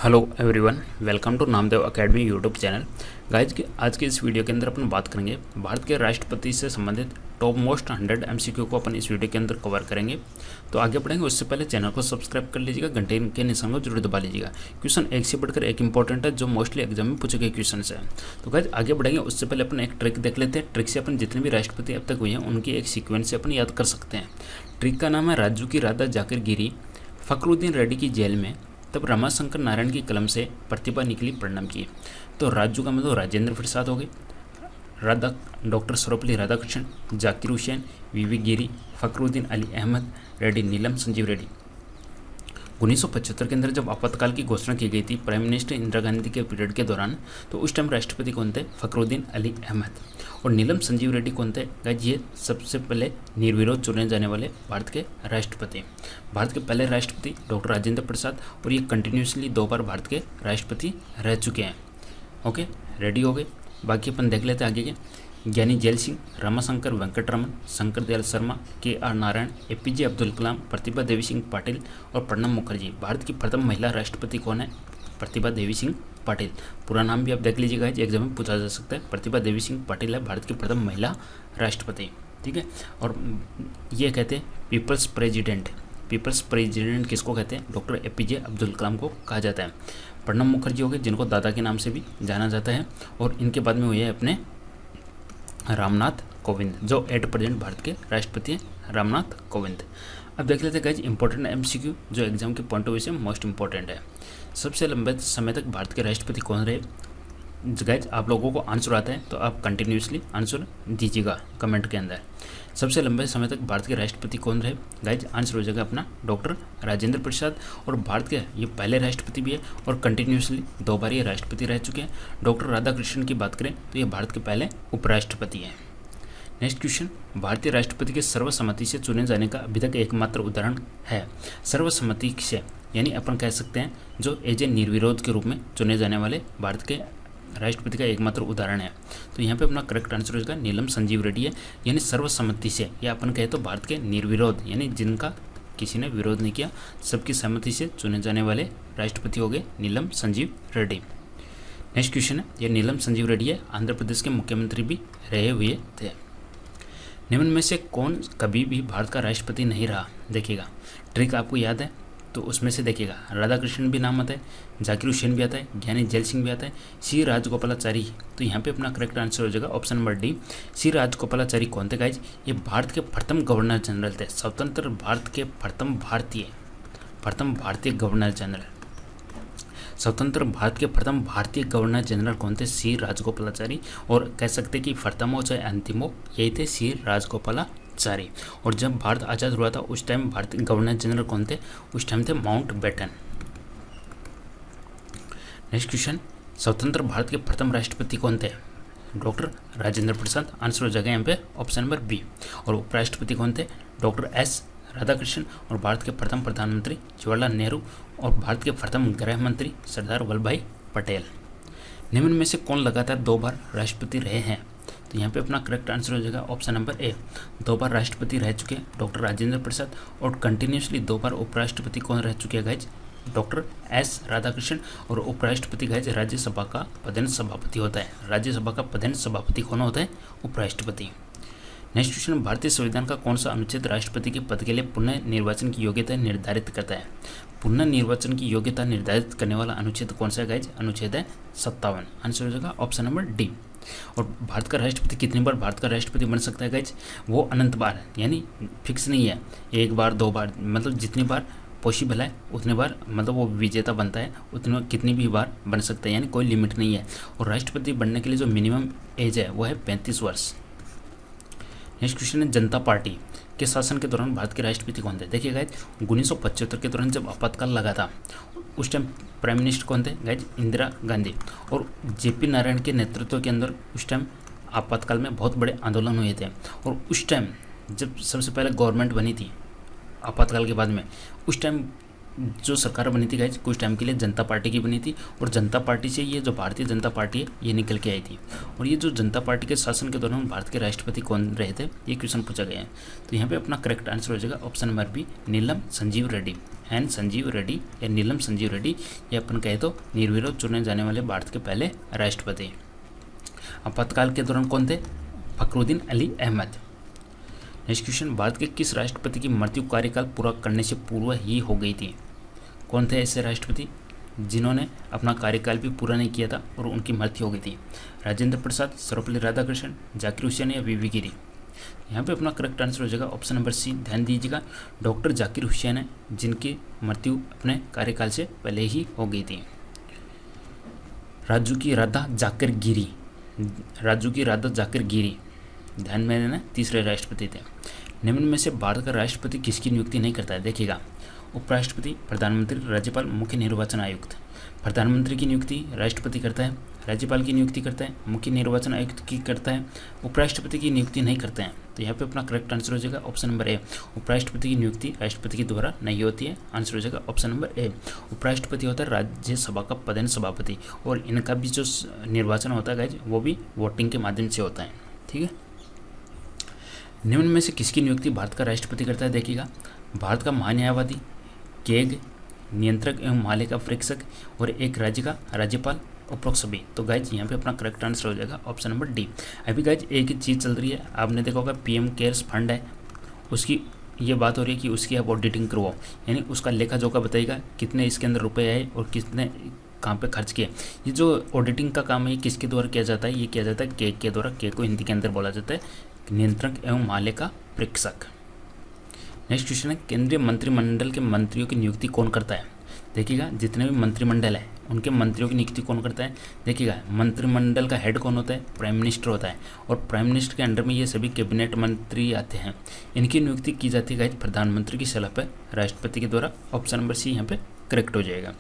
Hello everyone, welcome to Namdev academy YouTube channel. Guys आज के इस वीडियो के अंदर अपन बात करेंगे भारत के राष्ट्रपति से संबंधित टॉप मोस्ट 100 एमसीक्यू को अपन इस वीडियो के अंदर कवर करेंगे। तो आगे बढ़ेंगे उससे पहले चैनल को सब्सक्राइब कर लीजिएगा, घंटे के निशान को जरूर दबा लीजिएगा। क्वेश्चन एक से बढ़कर एक इंपॉर्टेंट है जो मोस्टली एग्जाम में पूछे गए क्वेश्चन है। तो गाइज आगे बढ़ेंगे उससे पहले अपन एक ट्रिक देख लेते हैं। ट्रिक से अपन जितने भी राष्ट्रपति अब तक हुए हैं उनकी एक सीक्वेंस से अपन याद कर सकते हैं। ट्रिक का नाम है राजू की राधा जाकर गिरी फखरुद्दीन रेड्डी की जेल में, तब रमाशंकर नारायण की कलम से प्रतिभा निकली परिणाम की। तो राजू का मतलब राजेंद्र प्रसाद हो गए, राधा डॉक्टर सर्वपल्ली राधाकृष्णन, जाकिर हुसैन, वीवी गिरी, फखरुद्दीन अली अहमद रेड्डी, नीलम संजीव रेड्डी। 1975 के अंदर जब आपातकाल की घोषणा की गई थी प्राइम मिनिस्टर इंदिरा गांधी के पीरियड के दौरान, तो उस टाइम राष्ट्रपति कौन थे? फखरुद्दीन अली अहमद। और नीलम संजीव रेड्डी कौन थे? गाइस ये सबसे पहले निर्विरोध चुने जाने वाले भारत के राष्ट्रपति, भारत के पहले राष्ट्रपति डॉक्टर राजेंद्र प्रसाद, और ये कंटिन्यूसली 2 बार भारत के राष्ट्रपति रह चुके हैं। ओके, रेडी हो गए। बाकी अपन देख लेते हैं आगे के। ज्ञानी जैल सिंह, रमाशंकर वेंकटरमन, शंकर दयाल शर्मा, KR नारायण, APJ अब्दुल कलाम, प्रतिभा देवी सिंह पाटिल और प्रणब मुखर्जी। भारत की प्रथम महिला राष्ट्रपति कौन है? प्रतिभा देवी सिंह पाटिल। पूरा नाम भी आप देख लीजिएगा, एग्जाम में पूछा जा सकता है। प्रतिभा देवी सिंह पाटिल है भारत की प्रथम महिला राष्ट्रपति। ठीक है, और ये कहते हैं पीपल्स प्रेसिडेंट। पीपल्स प्रेसिडेंट किसको कहते हैं? डॉक्टर APJ अब्दुल कलाम को कहा जाता है। प्रणब मुखर्जी हो गए जिनको दादा के नाम से भी जाना जाता है, और इनके बाद में हुए हैं अपने रामनाथ कोविंद, जो एट प्रेजेंट भारत के राष्ट्रपति हैं, रामनाथ कोविंद। अब देख लेते हैं गाइज इंपॉर्टेंट MCQ जो एग्जाम के पॉइंट ऑफ व्यू से मोस्ट इंपॉर्टेंट है। सबसे लंबे समय तक भारत के राष्ट्रपति कौन रहे? गाइज आप लोगों को आंसर आता है तो आप कंटिन्यूसली आंसर दीजिएगा कमेंट के अंदर। सबसे लंबे समय तक भारत के राष्ट्रपति कौन रहे? गाइज आंसर हो जाएगा अपना डॉक्टर राजेंद्र प्रसाद, और भारत के ये पहले राष्ट्रपति भी है और कंटिन्यूसली 2 बार ये राष्ट्रपति रह चुके हैं। डॉक्टर राधाकृष्णन की बात करें तो ये भारत के पहले उपराष्ट्रपति हैं। नेक्स्ट क्वेश्चन, भारतीय राष्ट्रपति के सर्वसम्मति से चुने जाने का अभी तक एकमात्र उदाहरण है। सर्वसम्मति से यानी अपन कह सकते हैं जो एज ए निर्विरोध के रूप में चुने जाने वाले भारत के राष्ट्रपति का एकमात्र उदाहरण है। तो यहाँ पे अपना करेक्ट आंसर होगा नीलम संजीव रेड्डी है, यानी सर्वसम्मति से, या अपन कहे तो भारत के निर्विरोध यानी जिनका किसी ने विरोध नहीं किया, सबकी सहमति से चुने जाने वाले राष्ट्रपति हो गए नीलम संजीव रेड्डी। नेक्स्ट क्वेश्चन है, ये नीलम संजीव रेड्डी है आंध्र प्रदेश के मुख्यमंत्री भी रहे हुए थे। निम्न में से कौन कभी भी भारत का राष्ट्रपति नहीं रहा? देखिएगा ट्रिक आपको याद है तो उसमें से देखिएगा राधाकृष्णन भी नाम आता है, जाकिर हुसैन भी आता है, ज्ञानी जैल सिंह भी आता है, C राजगोपालाचारी। तो यहाँ पे अपना करेक्ट आंसर हो जाएगा option number D, C Rajagopalachari. कौन थे गाइज? ये भारत के प्रथम गवर्नर जनरल थे, स्वतंत्र भारत के प्रथम भारतीय गवर्नर जनरल। स्वतंत्र भारत के प्रथम भारतीय गवर्नर जनरल कौन थे? C राजगोपालाचारी। और कह सकते कि प्रथम हो चाहे अंतिम हो, यही थे C राजगोपालाचारी। और जब भारत आज़ाद हुआ था उस टाइम भारतीय गवर्नर जनरल कौन थे? उस टाइम थे माउंटबेटन। नेक्स्ट क्वेश्चन, स्वतंत्र भारत के प्रथम राष्ट्रपति कौन थे? डॉक्टर राजेंद्र प्रसाद। आंसर हो जाएगा यहाँ पे ऑप्शन नंबर B। और उपराष्ट्रपति कौन थे? Doctor S Radhakrishnan. और भारत के प्रथम प्रधानमंत्री जवाहरलाल नेहरू। और भारत के प्रथम गृह मंत्री सरदार वल्लभ भाई पटेल। निम्न में से कौन लगातार 2 बार राष्ट्रपति रहे हैं? तो यहाँ पे अपना करेक्ट आंसर हो जाएगा ऑप्शन नंबर A, 2 बार राष्ट्रपति रह चुके हैं डॉक्टर राजेंद्र प्रसाद। और कंटिन्यूसली 2 बार उपराष्ट्रपति कौन रह चुके हैं गाइज? Doctor S Radhakrishnan. और उपराष्ट्रपति गाइज राज्यसभा का पदेन सभापति होता है। राज्यसभा का पदेन सभापति कौन होता है? उपराष्ट्रपति। नेक्स्ट क्वेश्चन, भारतीय संविधान का कौन सा अनुच्छेद राष्ट्रपति के पद के लिए पुनः निर्वाचन की योग्यता निर्धारित करता है? पुनः निर्वाचन की योग्यता निर्धारित करने वाला अनुच्छेद कौन सा है गाइज? अनुच्छेद है 57। आंसर हो जाएगा ऑप्शन नंबर D। और भारत का राष्ट्रपति कितनी बार भारत का राष्ट्रपति बन सकता है गाइज? वो अनंत बार है, यानी फिक्स नहीं है 1 बार 2 बार, मतलब जितनी बार पॉसिबल है उतने बार, मतलब वो विजेता बनता है उतने कितनी भी बार बन सकता है, यानी कोई लिमिट नहीं है। और राष्ट्रपति बनने के लिए जो मिनिमम एज है वो है 35 वर्ष। नेक्स्ट क्वेश्चन है, जनता पार्टी के शासन के दौरान भारत के राष्ट्रपति कौन थे? देखिए गाइज 1975 के दौरान जब आपातकाल लगा था उस टाइम प्राइम मिनिस्टर कौन थे गाइज? इंदिरा गांधी। और JP नारायण के नेतृत्व के अंदर उस टाइम आपातकाल में बहुत बड़े आंदोलन हुए थे। और उस टाइम जब सबसे पहले गवर्नमेंट बनी थी आपातकाल के बाद में, उस टाइम जो सरकार बनी थी गाइज कुछ टाइम के लिए जनता पार्टी की बनी थी, और जनता पार्टी से ये जो भारतीय जनता पार्टी है ये निकल के आई थी। और ये जो जनता पार्टी के शासन के दौरान भारत के राष्ट्रपति कौन रहे थे, ये क्वेश्चन पूछा गया है। तो यहाँ पे अपना करेक्ट आंसर हो जाएगा ऑप्शन नंबर बी, नीलम संजीव रेड्डी। एन संजीव रेड्डी या नीलम संजीव रेड्डी, ये अपन कहे तो निर्विरोध चुने जाने वाले भारत के पहले राष्ट्रपति। आपातकाल के दौरान कौन थे, फखरुद्दीन अली अहमद। नेक्स्ट क्वेश्चन, भारत के किस राष्ट्रपति की मृत्यु कार्यकाल पूरा करने से पूर्व ही हो गई थी। कौन थे ऐसे राष्ट्रपति जिन्होंने अपना कार्यकाल भी पूरा नहीं किया था और उनकी मृत्यु हो गई थी। राजेंद्र प्रसाद, सर्वपल्ली राधाकृष्णन, जाकिर हुसैन या वीवी गिरी। यहाँ पे अपना करेक्ट आंसर हो जाएगा ऑप्शन नंबर सी। ध्यान दीजिएगा, डॉक्टर जाकिर हुसैन है जिनकी मृत्यु अपने कार्यकाल से पहले ही हो गई थी। राजू की राधा जाकिर गिरी, राजू की राधा जाकिर गिरी ध्यान में रहना, तीसरे राष्ट्रपति थे। निम्न में से भारत का राष्ट्रपति किसकी नियुक्ति नहीं करता है, देखिएगा। उपराष्ट्रपति, प्रधानमंत्री, राज्यपाल, मुख्य निर्वाचन आयुक्त। प्रधानमंत्री की नियुक्ति राष्ट्रपति करता है, राज्यपाल की नियुक्ति करता है, मुख्य निर्वाचन आयुक्त की करता है, उपराष्ट्रपति की नियुक्ति नहीं करते हैं। तो यहाँ पे अपना करेक्ट आंसर हो जाएगा ऑप्शन नंबर ए। उपराष्ट्रपति की नियुक्ति राष्ट्रपति के द्वारा नहीं होती है। आंसर हो जाएगा ऑप्शन नंबर ए। उपराष्ट्रपति होता है राज्यसभा का पदेन सभापति, और इनका भी जो निर्वाचन होता है गाइज वो भी वोटिंग के माध्यम से होता है। ठीक है, निम्न में से किसकी नियुक्ति भारत का राष्ट्रपति करता है, देखिएगा। भारत का महान्यायवादी, केग, नियंत्रक एवं माले का प्रेक्षक, और एक राज्य का राज्यपाल, उपरोक्त सभी। तो गाइज यहाँ पे अपना करेक्ट आंसर हो जाएगा ऑप्शन नंबर डी। अभी गाइज एक ही चीज़ चल रही है, आपने देखा होगा पीएम केयर्स फंड है, उसकी ये बात हो रही है कि उसकी आप ऑडिटिंग करवाओ, यानी उसका लेखा जोखा बताएगा कितने इसके अंदर रुपए आए और कितने कहाँ पे खर्च किए। ये जो ऑडिटिंग का काम है ये किसके द्वारा किया जाता है, ये किया जाता है केग के द्वारा। केग को हिंदी के अंदर बोला जाता है नियंत्रक एवं माले का प्रेक्षक। नेक्स्ट क्वेश्चन है, केंद्रीय मंत्रिमंडल के मंत्रियों की नियुक्ति कौन करता है। देखिएगा, जितने भी मंत्रिमंडल है उनके मंत्रियों की नियुक्ति कौन करता है। देखिएगा, मंत्रिमंडल का हेड कौन होता है, प्राइम मिनिस्टर होता है, और प्राइम मिनिस्टर के अंडर में ये सभी कैबिनेट मंत्री आते हैं। इनकी नियुक्ति की जाती है प्रधानमंत्री की सलाह पर राष्ट्रपति के द्वारा। ऑप्शन नंबर सी यहाँ पे करेक्ट हो जाएगा।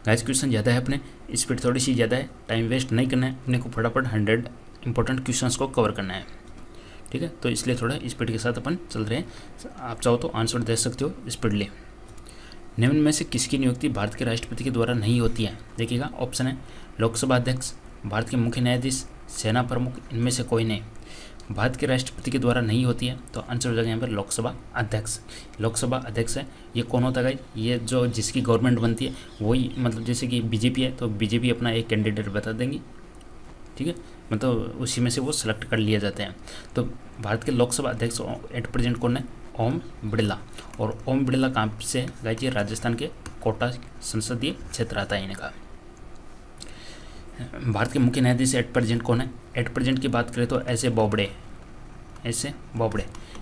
गाइस क्वेश्चन ज़्यादा है, अपने स्पीड थोड़ी सी ज़्यादा है, टाइम वेस्ट नहीं करना है, अपने को फटाफट 100 इंपॉर्टेंट क्वेश्चंस को कवर करना है। ठीक है, तो इसलिए थोड़ा स्पीड के साथ अपन चल रहे हैं। आप चाहो तो आंसर दे सकते हो स्पीडली। निम्न में से किसकी नियुक्ति भारत के राष्ट्रपति के द्वारा नहीं होती है। देखिएगा, ऑप्शन है लोकसभा अध्यक्ष, भारत के मुख्य न्यायाधीश, सेना प्रमुख, इनमें से कोई नहीं। भारत के राष्ट्रपति के द्वारा नहीं होती है, तो आंसर हो जाएगा यहाँ पर लोकसभा अध्यक्ष। लोकसभा अध्यक्ष है, ये कौन होता है, ये जो जिसकी गवर्नमेंट बनती है वही, मतलब जैसे कि बीजेपी है तो बीजेपी अपना एक कैंडिडेट बता देंगी। ठीक है, मतलब उसी में से वो सिलेक्ट कर लिए जाते हैं। तो भारत के लोकसभा अध्यक्ष एट प्रेजेंट कौन है, ओम बिड़ला। और ओम बिड़ला कहाँ से है, ये राजस्थान के कोटा संसदीय क्षेत्र आता है इनका। भारत के मुख्य न्यायाधीश एट प्रेजेंट कौन है, एट प्रेजेंट की बात करें तो ऐसे बोबड़े।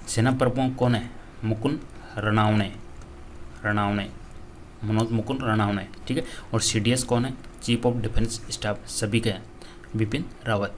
सेना प्रमुख कौन है, मुकुंद रणवणे, मनोज मुकुंद रणवणे। ठीक है, और सीडीएस कौन है, चीफ ऑफ डिफेंस स्टाफ, सभी का बिपिन रावत।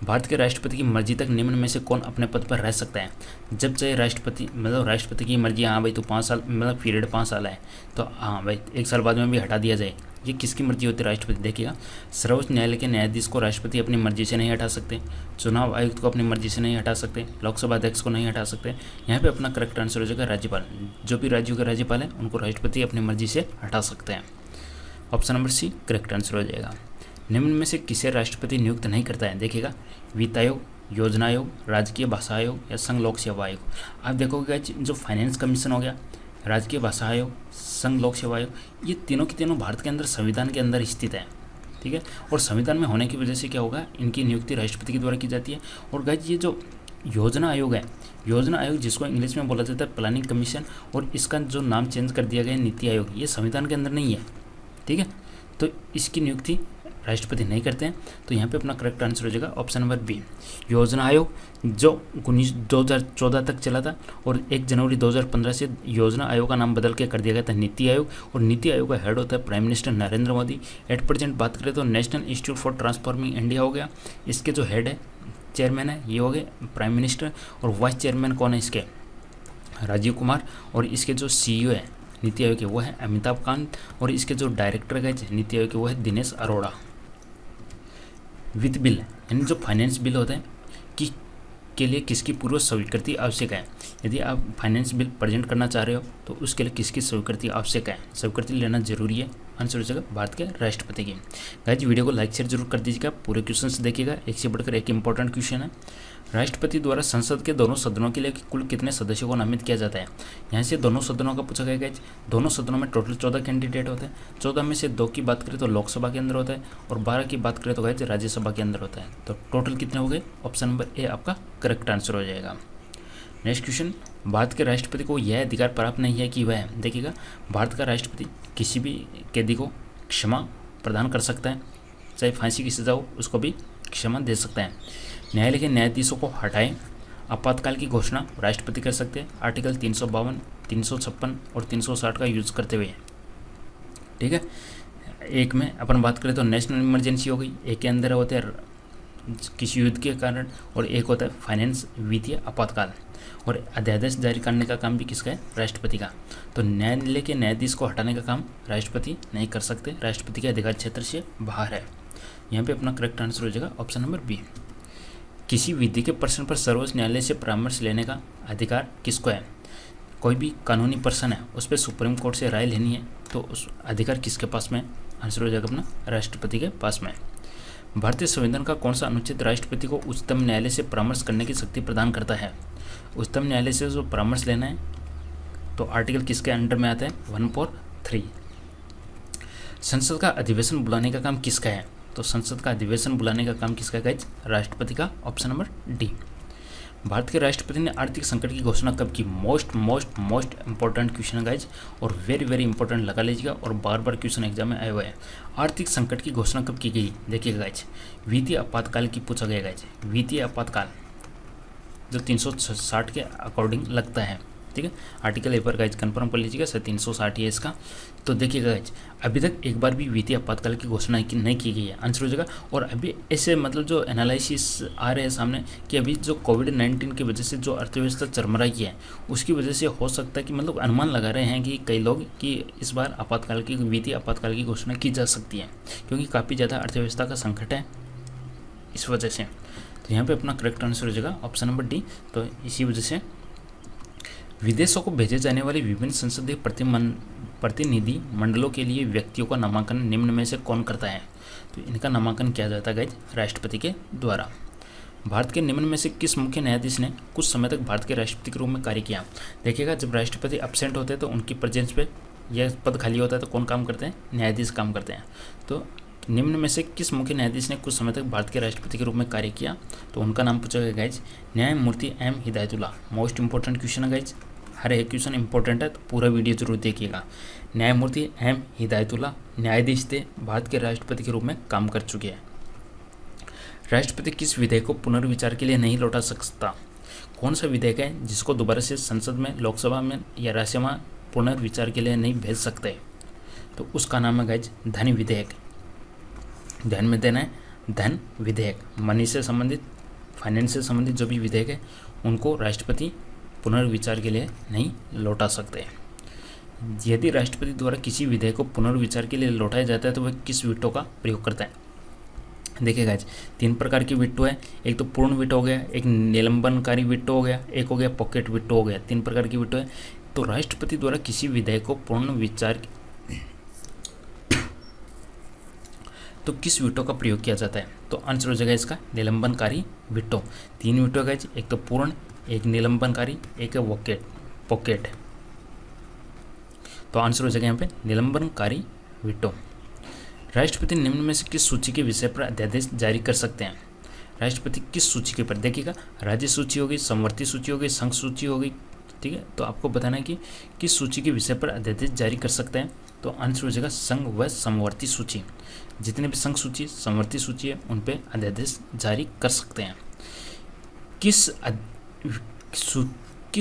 भारत के राष्ट्रपति की मर्जी तक निम्न में से कौन अपने पद पर रह सकता है। जब चाहे राष्ट्रपति, मतलब राष्ट्रपति की मर्जी, हाँ भाई तो 5 साल, मतलब पीरियड 5 साल है तो हाँ भाई 1 साल बाद में भी हटा दिया जाए, ये किसकी मर्जी होती है, राष्ट्रपति। देखिएगा, सर्वोच्च न्यायालय के न्यायाधीश को राष्ट्रपति अपनी मर्जी से नहीं हटा सकते, चुनाव आयुक्त को अपनी मर्जी से नहीं हटा सकते, लोकसभा अध्यक्ष को नहीं हटा सकते। यहाँ पे अपना करेक्ट आंसर हो जाएगा राज्यपाल। जो भी राज्यों के राज्यपाल हैं उनको राष्ट्रपति अपनी मर्जी से हटा सकते हैं। Option number C correct answer हो जाएगा। निम्न में से किसे राष्ट्रपति नियुक्त नहीं करता है। देखिएगा, वित्त आयोग, योजना आयोग, राजकीय भाषा आयोग या संघ लोक सेवा आयोग। आप देखोगे जो फाइनेंस कमीशन हो गया, राजकीय भाषा आयोग, संघ लोक सेवा आयोग, ये तीनों के तीनों भारत के अंदर संविधान के अंदर स्थित है। ठीक है, और संविधान में होने की वजह से क्या होगा, इनकी नियुक्ति राष्ट्रपति के द्वारा की जाती है। और गाइज ये जो योजना आयोग है, योजना आयोग जिसको इंग्लिश में बोला जाता है प्लानिंग कमीशन, और इसका जो नाम चेंज कर दिया गया है नीति आयोग, ये संविधान के अंदर नहीं है। ठीक है, तो इसकी नियुक्ति राष्ट्रपति नहीं करते हैं। तो यहाँ पे अपना करेक्ट आंसर हो जाएगा ऑप्शन नंबर बी। योजना आयोग जो 2014 तक चला था, और 1 जनवरी 2015 से योजना आयोग का नाम बदल के कर दिया गया था नीति आयोग, और नीति आयोग का हेड होता है prime minister Narendra Modi. At present बात करें तो national institute for transforming India हो गया, इसके जो हेड है, चेयरमैन है, ये हो गए प्राइम मिनिस्टर, और वाइस चेयरमैन कौन है इसके, राजीव कुमार, और इसके जो सीईओ है नीति आयोग के वो है अमिताभ कांत, और इसके जो डायरेक्टर गए नीति आयोग के वो है दिनेश अरोड़ा। वित्त बिल यानी जो फाइनेंस बिल होते हैं कि के लिए किसकी पूर्व स्वीकृति आवश्यक है। यदि आप फाइनेंस बिल प्रेजेंट करना चाह रहे हो तो उसके लिए किसकी स्वीकृति आवश्यक है, स्वीकृति लेना जरूरी है। आंसर हो जाएगा भारत के राष्ट्रपति की। गाइस वीडियो को लाइक शेयर जरूर कर दीजिएगा, पूरे क्वेश्चन देखिएगा, एक से बढ़कर एक इंपॉर्टेंट क्वेश्चन है। राष्ट्रपति द्वारा संसद के दोनों सदनों के लिए कुल कितने सदस्यों को नामित किया जाता है। यहाँ से दोनों सदनों का पूछा गया गाइस। दोनों सदनों में टोटल 14 कैंडिडेट होते हैं। 14 में से 2 की बात करें तो लोकसभा के अंदर होता है और 12 की बात करें तो गाइस राज्यसभा के अंदर होता है। तो टोटल कितने हो गए, ऑप्शन नंबर ए आपका करेक्ट आंसर हो जाएगा। नेक्स्ट क्वेश्चन, भारत के राष्ट्रपति को यह अधिकार प्राप्त नहीं है कि वह, देखिएगा, भारत का राष्ट्रपति किसी भी कैदी को क्षमा प्रदान कर सकता है, चाहे फांसी की सजा हो उसको भी क्षमा दे सकता है। न्यायालय के न्यायाधीशों को हटाए आपातकाल की घोषणा राष्ट्रपति कर सकते हैं आर्टिकल 352, 356 और 360 का यूज करते हुए। ठीक है, एक में अपन बात करें तो नेशनल इमरजेंसी हो गई, एक के अंदर होते हैं किसी युद्ध के कारण और एक होता है फाइनेंस वित्तीय आपातकाल। और अध्यादेश जारी करने का काम भी किसका है, राष्ट्रपति का। तो न्यायालय के न्यायाधीश को हटाने का काम राष्ट्रपति नहीं कर सकते, राष्ट्रपति के अधिकार क्षेत्र से बाहर है। यहाँ पे अपना करेक्ट आंसर हो जाएगा ऑप्शन नंबर बी। किसी विधि के प्रश्न पर सर्वोच्च न्यायालय से परामर्श लेने का अधिकार किसको है। कोई भी कानूनी प्रश्न है उस पर सुप्रीम कोर्ट से राय लेनी है तो उस अधिकार किसके पास में, आंसर हो जाएगा अपना राष्ट्रपति के पास में। भारतीय संविधान का कौन सा अनुच्छेद राष्ट्रपति को उच्चतम न्यायालय से परामर्श करने की शक्ति प्रदान करता है। उच्चतम न्यायालय से जो परामर्श लेना है तो आर्टिकल किसके अंडर में आता है, 143। संसद का अधिवेशन बुलाने का काम किसका है, तो संसद का अधिवेशन बुलाने का काम किसका है गाइज, राष्ट्रपति का, ऑप्शन नंबर डी। भारत के राष्ट्रपति ने आर्थिक संकट की घोषणा कब की। मोस्ट इंपॉर्टेंट क्वेश्चन है गाइज और वेरी इंपॉर्टेंट लगा लीजिएगा और बार बार क्वेश्चन एग्जाम में आए हुए हैं। आर्थिक संकट की घोषणा कब की गई, देखिएगा गाइज, वित्तीय आपातकाल की पूछा गया गाइज। वित्तीय आपातकाल जो 360 के अकॉर्डिंग लगता है, ठीक है, आर्टिकल एक बार गाइज कंफर्म कर लीजिएगा, 360 है इसका। तो देखिएगा गाइज, अभी तक एक बार भी वित्तीय आपातकाल की घोषणा नहीं की गई है, आंसर हो जाएगा। और अभी ऐसे मतलब जो एनालिसिस आ रहे हैं सामने कि अभी जो कोविड-19 की वजह से जो अर्थव्यवस्था चरमराई है उसकी वजह से हो सकता है कि मतलब अनुमान लगा रहे हैं कि कई लोग कि इस बार आपातकाल की, वित्तीय आपातकाल की घोषणा की जा सकती है क्योंकि काफ़ी ज़्यादा अर्थव्यवस्था का संकट है इस वजह से। तो यहाँ पर अपना करेक्ट आंसर हो जाएगा ऑप्शन नंबर डी। तो इसी वजह से विदेशों को भेजे जाने वाले विभिन्न संसदीय प्रतिनिधि मंडलों के लिए व्यक्तियों का नामांकन निम्न में से कौन करता है। तो इनका नामांकन किया जाता है गाइज राष्ट्रपति के द्वारा। भारत के निम्न में से किस मुख्य न्यायाधीश ने कुछ समय तक भारत के राष्ट्रपति के रूप में कार्य किया। देखिएगा, जब राष्ट्रपति एब्सेंट होते हैं तो उनकी प्रेजेंस पे यह पद खाली होता है तो कौन काम करते हैं, न्यायाधीश काम करते हैं। तो निम्न में से किस मुख्य न्यायाधीश ने कुछ समय तक भारत के राष्ट्रपति के रूप में कार्य किया, तो उनका नाम पूछा गया गाइज न्यायमूर्ति M Hidayatullah. Most important question है गाइज, हर एक क्वेश्चन इंपॉर्टेंट है तो पूरा वीडियो जरूर देखिएगा। न्यायमूर्ति एम हिदायतुल्ला न्यायाधीश थे, भारत के राष्ट्रपति के रूप में काम कर चुके हैं। राष्ट्रपति किस विधेयक को पुनर्विचार के लिए नहीं लौटा सकता। कौन सा विधेयक है जिसको दोबारा से संसद में, लोकसभा में या राज्यसभा में पुनर्विचार के लिए नहीं भेज सकते, तो उसका नाम है गाइज धन विधेयक। ध्यान में देना है, धन विधेयक, मनी से संबंधित, फाइनेंस से संबंधित जो भी विधेयक है उनको राष्ट्रपति पुनर्विचार के लिए नहीं लौटा सकते। यदि राष्ट्रपति द्वारा किसी विधेयक को पुनर्विचार के लिए लौटाया जाता है तो वह किस वीटो का प्रयोग करता है। देखिएगा, 3 प्रकार की वीटो है, एक तो पूर्ण वीटो हो गया, एक निलंबनकारी वीटो हो गया, एक हो गया पॉकेट वीटो हो गया। 3 प्रकार की वीटो है। तो राष्ट्रपति द्वारा किसी विधेयक को पुनर्विचार तो किस वीटो का प्रयोग किया जाता है, तो आंसर हो जाएगा इसका निलंबनकारी वीटो। 3 वीटो है, एक तो पूर्ण, एक निलंबनकारी, एक है पॉकेट। तो आंसर हो जाएगा यहाँ पे निलंबनकारी वीटो। राष्ट्रपति निम्न में से किस सूची के विषय पर अध्यादेश जारी कर सकते हैं। राष्ट्रपति किस सूची के पर, देखिएगा, राज्य सूची हो गई, समवर्ती सूची हो गई, संघ सूची हो गई, ठीक है। तो आपको बताना है कि किस सूची के विषय पर अध्यादेश जारी कर सकते हैं, तो आंसर हो जाएगा संघ व समवर्ती सूची। जितने भी संघ सूची, समवर्ती सूची है उन पे अध्यादेश जारी कर सकते हैं। किस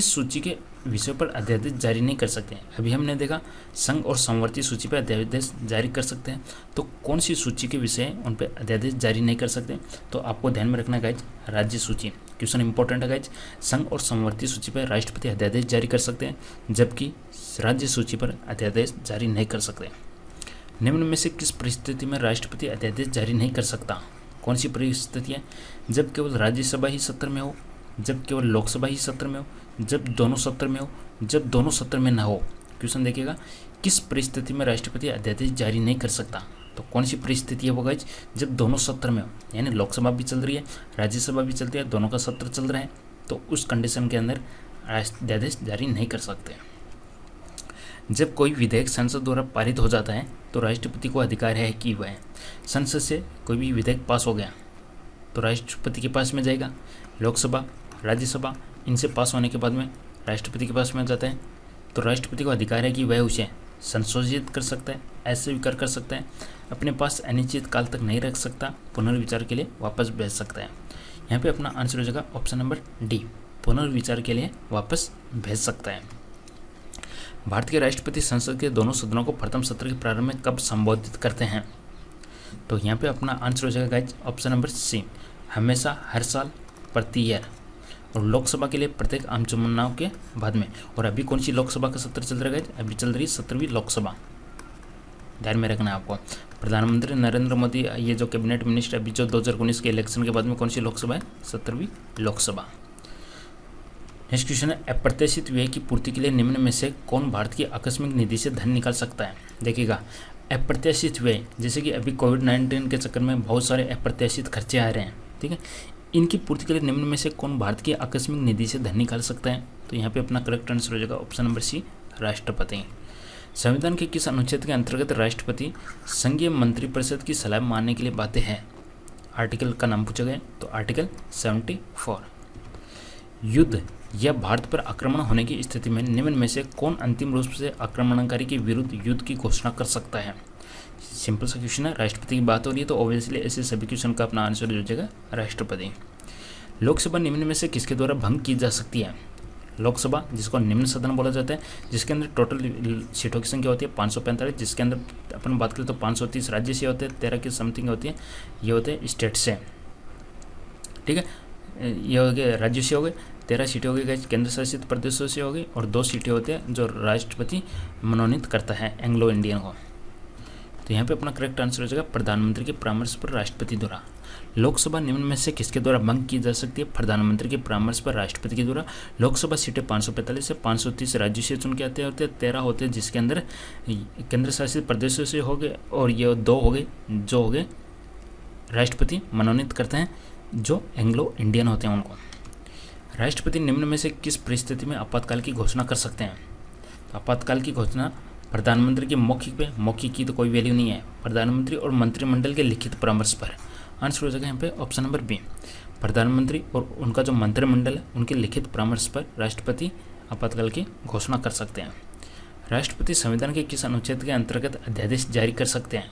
सूची के विषय पर अध्यादेश जारी नहीं कर सकते हैं। अभी हमने देखा संघ और समवर्ती सूची पर अध्यादेश जारी कर सकते हैं, तो कौन सी सूची के विषय उन पर अध्यादेश जारी नहीं कर सकते, तो आपको ध्यान में रखना है गाइज राज्य सूची। क्वेश्चन इंपॉर्टेंट है गाइज, संघ और समवर्ती सूची पर राष्ट्रपति अध्यादेश जारी कर सकते हैं जबकि राज्य सूची पर अध्यादेश जारी नहीं कर सकते। निम्न में से किस परिस्थिति में राष्ट्रपति अध्यादेश जारी नहीं कर सकता। कौन सी परिस्थिति है, जब केवल राज्यसभा ही सत्र में हो, जब केवल लोकसभा ही सत्र में हो, जब दोनों सत्र में हो, जब दोनों सत्र में ना हो। क्वेश्चन देखिएगा, किस परिस्थिति में राष्ट्रपति अध्यादेश जारी नहीं कर सकता। तो कौन सी परिस्थिति है वो गाइज, जब दोनों सत्र में हो, यानी लोकसभा भी चल रही है, राज्यसभा भी चलती है, दोनों का सत्र चल रहा है, तो उस कंडीशन के अंदर अध्यादेश जारी नहीं कर सकते। जब कोई विधेयक संसद द्वारा पारित हो जाता है तो राष्ट्रपति को अधिकार है कि वह संसद से कोई भी विधेयक पास हो गया तो राष्ट्रपति के पास में जाएगा, लोकसभा, राज्यसभा, इनसे पास होने के बाद में राष्ट्रपति के पास में जाता है, तो राष्ट्रपति को अधिकार है कि वह उसे संशोधित कर सकता है, ऐसे स्वीकार कर सकता है, अपने पास अनिश्चित काल तक नहीं रख सकता, पुनर्विचार के लिए वापस भेज सकता है। यहाँ पे अपना आंसर हो जाएगा ऑप्शन नंबर डी, पुनर्विचार के लिए वापस भेज सकता है। भारत के राष्ट्रपति संसद के दोनों सदनों को प्रथम सत्र के प्रारंभ में कब संबोधित करते हैं। तो यहाँ पे अपना आंसर हो जाएगा गाइज ऑप्शन नंबर सी, हमेशा, हर साल, प्रति ईयर। और लोकसभा के लिए प्रत्येक आम चुनाव के बाद में। और अभी कौन सी लोकसभा का सत्र चल रहा है गाइज, अभी चल रही 17वीं लोकसभा, ध्यान में रखना है आपको। प्रधानमंत्री नरेंद्र मोदी, ये जो कैबिनेट मिनिस्टर अभी जो 2019 के इलेक्शन के बाद में कौन सी लोकसभा है, 17वीं लोकसभा। नेक्स्ट क्वेश्चन है, अप्रत्याशित व्यय की पूर्ति के लिए निम्न में से कौन भारत की आकस्मिक निधि से धन निकाल सकता है। देखिएगा, अप्रत्याशित व्यय, जैसे कि अभी कोविड-19 के चक्कर में बहुत सारे अप्रत्याशित खर्चे आ रहे हैं, ठीक है, इनकी पूर्ति के लिए निम्न में से कौन भारत की आकस्मिक निधि से धन निकाल सकता है। तो यहाँ पे अपना करेक्ट आंसर हो जाएगा ऑप्शन नंबर सी, राष्ट्रपति। संविधान के किस अनुच्छेद के अंतर्गत राष्ट्रपति संघीय मंत्रिपरिषद की सलाह मानने के लिए बाध्य है। आर्टिकल का नाम पूछा गया, तो आर्टिकल 74। युद्ध या भारत पर आक्रमण होने की स्थिति में निम्न में से कौन अंतिम रूप से आक्रमणकारी के विरुद्ध युद्ध की घोषणा कर सकता है। सिंपल सा क्वेश्चन है, राष्ट्रपति की बात हो रही है तो ऑब्वियसली ऐसे सभी क्वेश्चन का अपना आंसर हो जाएगा राष्ट्रपति। लोकसभा निम्न में से किसके द्वारा भंग की जा सकती है। लोकसभा, जिसको निम्न सदन बोला जाता है, जिसके अंदर टोटल सीटों की संख्या होती है 545, जिसके अंदर अपन बात करें तो 530 राज्य से होते हैं, 13 की समथिंग होती है, ये होते हैं स्टेट से, ठीक है। ये हो गए राज्यों से, हो गए 13 सीटें हो गई केंद्र शासित प्रदेशों से हो गई, और 2 सीटें होते हैं जो राष्ट्रपति मनोनीत करता है एंग्लो इंडियन को। तो यहाँ पे अपना करेक्ट आंसर हो जाएगा प्रधानमंत्री के परामर्श पर राष्ट्रपति द्वारा। लोकसभा निम्न में से किसके द्वारा भंग की जा सकती है। प्रधानमंत्री के परामर्श पर राष्ट्रपति के द्वारा। लोकसभा सीटें 545 से 530 राज्यों से चुन के आते होते हैं, 13 होते हैं जिसके अंदर केंद्र शासित प्रदेशों से हो गए, और ये 2 हो गए जो हो गए राष्ट्रपति मनोनीत करते हैं जो एंग्लो इंडियन होते हैं उनको। राष्ट्रपति निम्न में से किस परिस्थिति में आपातकाल की घोषणा कर सकते हैं। तो आपातकाल की घोषणा प्रधानमंत्री के मौखिक पे, मौखिक की तो कोई वैल्यू नहीं है, प्रधानमंत्री और मंत्रिमंडल के लिखित परामर्श पर। आंसर हो जाएगा यहाँ पे ऑप्शन नंबर बी, प्रधानमंत्री और उनका जो मंत्रिमंडल है उनके लिखित परामर्श पर राष्ट्रपति आपातकाल की घोषणा कर सकते हैं। राष्ट्रपति संविधान के किस अनुच्छेद के अंतर्गत अध्यादेश जारी कर सकते हैं।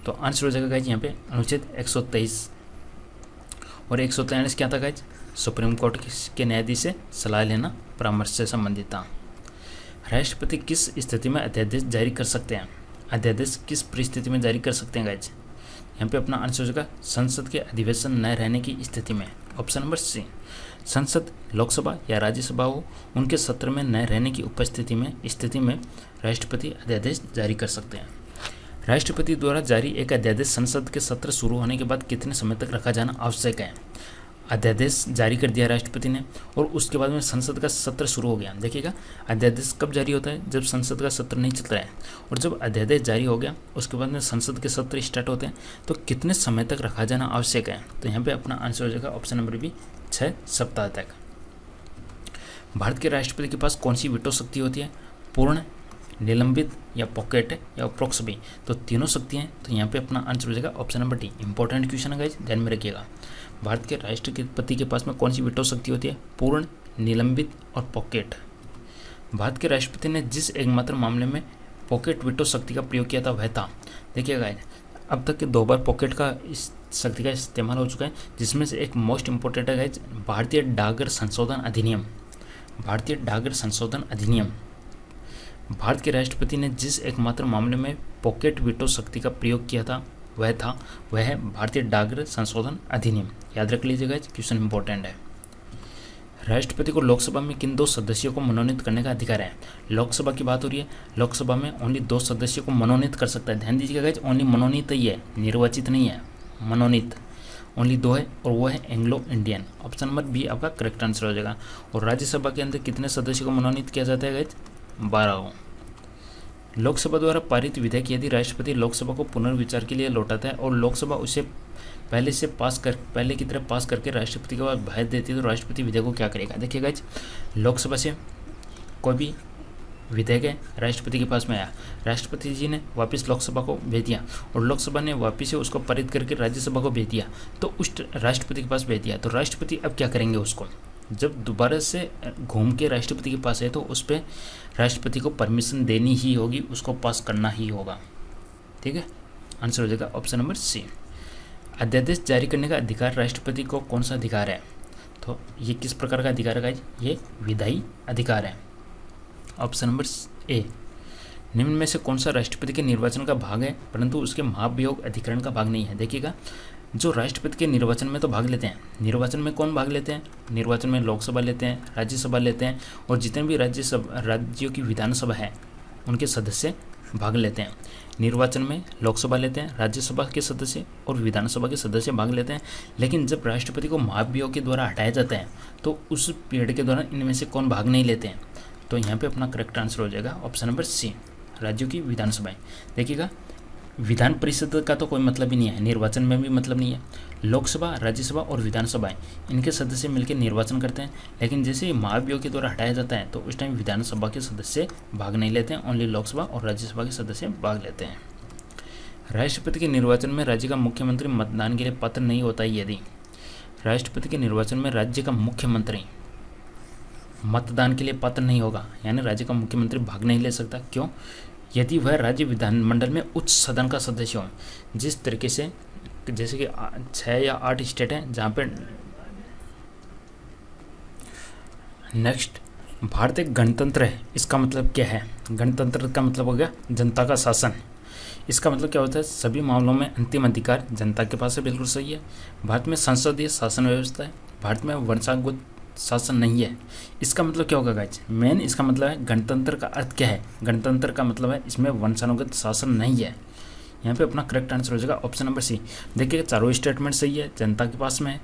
तो आंसर हो जाएगा गाइज यहाँ पे अनुच्छेद 123 और 143 क्या था गाइज, सुप्रीम कोर्ट के न्यायाधीश से सलाह लेना, परामर्श से संबंधित था। राष्ट्रपति किस स्थिति में अध्यादेश जारी कर सकते हैं। अध्यादेश किस परिस्थिति में जारी कर सकते हैं गाइज, यहाँ पे अपना आंसर हो जाएगा संसद के अधिवेशन न रहने की स्थिति में। ऑप्शन नंबर सी, संसद, लोकसभा या राज्यसभा हो उनके सत्र में न रहने की उपस्थिति में स्थिति में राष्ट्रपति अध्यादेश जारी कर सकते हैं। राष्ट्रपति द्वारा जारी एक अध्यादेश संसद के सत्र शुरू होने के बाद कितने समय तक रखा जाना आवश्यक है। अध्यादेश जारी कर दिया राष्ट्रपति ने और उसके बाद में संसद का सत्र शुरू हो गया। देखिएगा अध्यादेश कब जारी होता है, जब संसद का सत्र नहीं चल रहा है, और जब अध्यादेश जारी हो गया उसके बाद में संसद के सत्र स्टार्ट होते हैं, तो कितने समय तक रखा जाना आवश्यक है। तो यहाँ पे अपना आंसर हो जाएगा ऑप्शन नंबर बी, 6 सप्ताह तक। भारत के राष्ट्रपति के पास कौन सी वीटो शक्ति होती है, पूर्ण, निलंबित या पॉकेट या प्रोक्सबी। तो तीनों शक्ति हैं, तो यहाँ पे अपना आंसर हो जाएगा option number D. Important question है गाइस, ध्यान में रखिएगा। भारत के राष्ट्रपति के पास में कौन सी वीटो शक्ति होती है, पूर्ण, निलंबित और पॉकेट। भारत के राष्ट्रपति ने जिस एकमात्र मामले में पॉकेट वीटो शक्ति का प्रयोग किया था वह था, देखिए गाइस, अब तक के 2 बार पॉकेट का इस शक्ति का इस्तेमाल हो चुका है, जिसमें से एक मोस्ट इंपॉर्टेंट है गाइस भारतीय डाकघर संशोधन अधिनियम। भारतीय डाकघर संशोधन अधिनियम। भारत के राष्ट्रपति ने जिस एकमात्र मामले में पॉकेट वीटो शक्ति का प्रयोग किया था वह है भारतीय डाकघर संशोधन अधिनियम। याद रख लीजिएगा, क्वेश्चन इंपॉर्टेंट है। राष्ट्रपति को लोकसभा में किन 2 सदस्यों को मनोनीत करने का अधिकार है। लोकसभा की बात हो रही है, लोकसभा में ओनली 2 सदस्यों को मनोनीत कर सकता है। ध्यान दीजिएगा गाइस, ओनली मनोनीत ही है, निर्वाचित नहीं है, मनोनीत। ओनली 2 है और वो है Anglo Indian. Option number B आपका करेक्ट आंसर हो जाएगा। और राज्यसभा के अंदर कितने सदस्यों को मनोनीत किया जाता है गाइज? 12 को। लोकसभा द्वारा पारित विधेयक यदि राष्ट्रपति लोकसभा को पुनर्विचार के लिए लौटाता है और लोकसभा उसे पहले की तरह पास करके राष्ट्रपति के पास भेज देती है तो राष्ट्रपति विधेयक को क्या करेगा? देखिए गाइज, लोकसभा से कोई भी विधेयक है राष्ट्रपति के पास में आया, राष्ट्रपति जी ने वापस लोकसभा को भेज दिया और लोकसभा ने वापस से उसको पारित करके राज्यसभा को भेज दिया, तो उस राष्ट्रपति के पास भेज दिया, तो राष्ट्रपति अब क्या करेंगे? उसको जब दोबारा से घूम के राष्ट्रपति के पास है तो उस पर राष्ट्रपति को परमिशन देनी ही होगी, उसको पास करना ही होगा। ठीक है, आंसर हो जाएगा ऑप्शन नंबर सी। अध्यादेश जारी करने का अधिकार राष्ट्रपति को कौन सा अधिकार है? तो ये किस प्रकार का अधिकार है गाइज? ये विधायी अधिकार है। Option number A. निम्न में से कौन सा राष्ट्रपति के निर्वाचन का भाग है परंतु उसके महाभियोग अधिकरण का भाग नहीं है? देखिएगा, जो राष्ट्रपति के निर्वाचन में तो भाग लेते हैं, निर्वाचन में कौन भाग लेते हैं? निर्वाचन में लोकसभा लेते हैं, राज्यसभा लेते हैं और जितने भी राज्यों की विधानसभा है उनके सदस्य भाग लेते हैं। निर्वाचन में लोकसभा लेते हैं, राज्यसभा के सदस्य और विधानसभा के सदस्य भाग लेते हैं, लेकिन जब राष्ट्रपति को महाभियोग के द्वारा हटाया जाता है तो उस पीरियड के दौरान इनमें से कौन भाग नहीं लेते हैं? तो यहाँ पे अपना करेक्ट आंसर हो जाएगा ऑप्शन नंबर सी, राज्यों की विधानसभाएं। देखिएगा, विधान परिषद का तो कोई मतलब ही नहीं है, निर्वाचन में भी मतलब नहीं है। लोकसभा, राज्यसभा और विधानसभाएं इनके सदस्य मिलकर निर्वाचन करते हैं, लेकिन जैसे महाभियोग के द्वारा हटाया जाता है तो उस टाइम विधानसभा के सदस्य भाग नहीं लेते हैं, ओनली लोकसभा और राज्यसभा के सदस्य भाग लेते हैं। राष्ट्रपति के निर्वाचन में राज्य का मुख्यमंत्री मतदान के लिए पात्र नहीं होता है यदि राष्ट्रपति के निर्वाचन में राज्य का मुख्यमंत्री मतदान के लिए पात्र नहीं होगा, यानी राज्य का मुख्यमंत्री भाग नहीं ले सकता। क्यों? यदि वह राज्य विधानमंडल में उच्च सदन का सदस्य हो। जिस तरीके से जैसे कि 6 या 8 स्टेट हैं जहाँ पे नेक्स्ट भारत एक गणतंत्र है। इसका मतलब क्या है? गणतंत्र का मतलब हो गया जनता का शासन। इसका मतलब क्या होता है? सभी मामलों में अंतिम अधिकार जनता के पास है। बिल्कुल सही है। भारत में संसदीय शासन व्यवस्था है, भारत में वंशागत शासन नहीं है। इसका मतलब क्या होगा गाइज? मेन इसका मतलब है गणतंत्र का अर्थ क्या है? गणतंत्र का मतलब है इसमें वंशानुगत शासन नहीं है। यहाँ पे अपना करेक्ट आंसर हो जाएगा ऑप्शन नंबर सी। देखिए, चारों स्टेटमेंट सही है, जनता के पास में है,